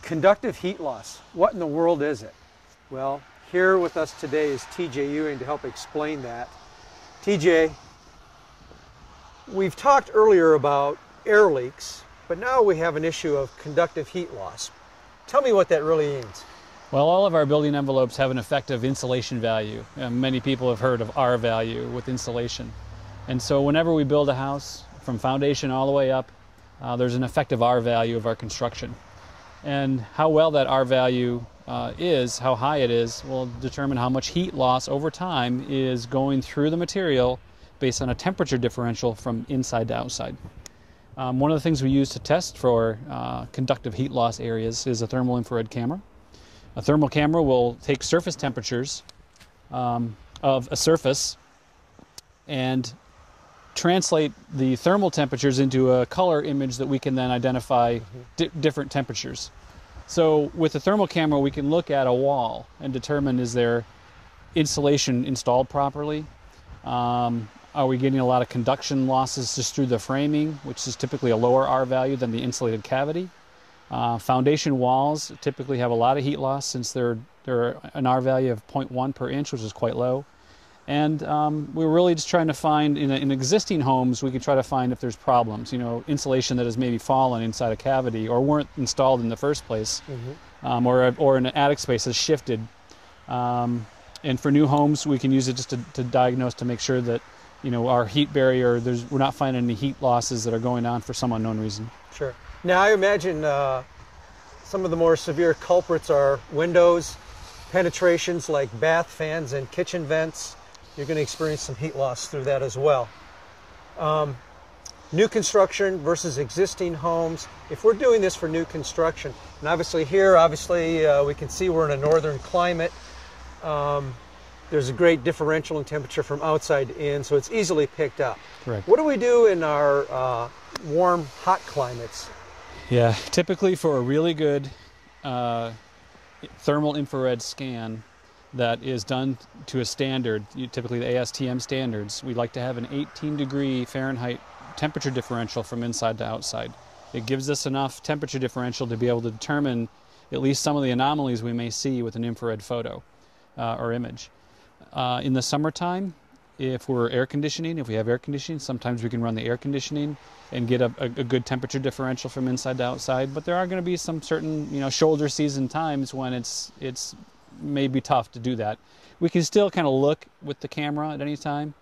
Conductive heat loss. What in the world is it? Well, here with us today is TJ Ewing to help explain that. TJ, we've talked earlier about air leaks, but now we have an issue of conductive heat loss. Tell me what that really means. Well, all of our building envelopes have an effective insulation value. Many people have heard of R value with insulation. And so whenever we build a house, from foundation all the way up, there's an effective R value of our construction. And how well that R value is, how high it is, will determine how much heat loss over time is going through the material based on a temperature differential from inside to outside. One of the things we use to test for conductive heat loss areas is a thermal infrared camera. A thermal camera will take surface temperatures of a surface and translate the thermal temperatures into a color image that we can then identify different temperatures. So with the thermal camera, we can look at a wall and determine, is there insulation installed properly? Are we getting a lot of conduction losses just through the framing, which is typically a lower R value than the insulated cavity? Foundation walls typically have a lot of heat loss since they're an R value of 0.1 per inch, which is quite low. And we're really just trying to find, in existing homes, we can try to find if there's problems, insulation that has maybe fallen inside a cavity or weren't installed in the first place, or an attic space has shifted. And for new homes, we can use it just to diagnose, to make sure that, our heat barrier, we're not finding any heat losses that are going on for some unknown reason. Sure. Now I imagine some of the more severe culprits are windows, penetrations like bath fans and kitchen vents. You're going to experience some heat loss through that as well. New construction versus existing homes. If we're doing this for new construction, and obviously here, we can see we're in a northern climate. There's a great differential in temperature from outside to in, so it's easily picked up. Correct. What do we do in our warm, hot climates? Yeah, typically for a really good thermal infrared scan that is done to a standard, typically the ASTM standards, we'd like to have an 18-degree Fahrenheit temperature differential from inside to outside. It gives us enough temperature differential to be able to determine at least some of the anomalies we may see with an infrared photo or image. In the summertime, if we have air conditioning, sometimes we can run the air conditioning and get a good temperature differential from inside to outside. But there are going to be some certain, shoulder season times when it's may be tough to do that. We can still kind of look with the camera at any time,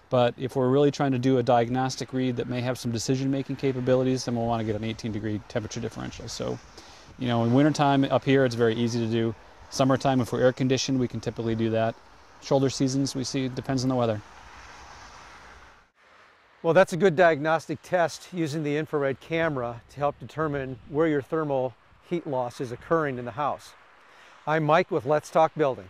but if we're really trying to do a diagnostic read that may have some decision-making capabilities, then we'll want to get an 18-degree temperature differential. So, in wintertime up here, it's very easy to do. Summertime, if we're air conditioned, we can typically do that. Shoulder seasons, we see, it depends on the weather. Well, that's a good diagnostic test using the infrared camera to help determine where your thermal heat loss is occurring in the house. I'm Mike with Let's Talk Building.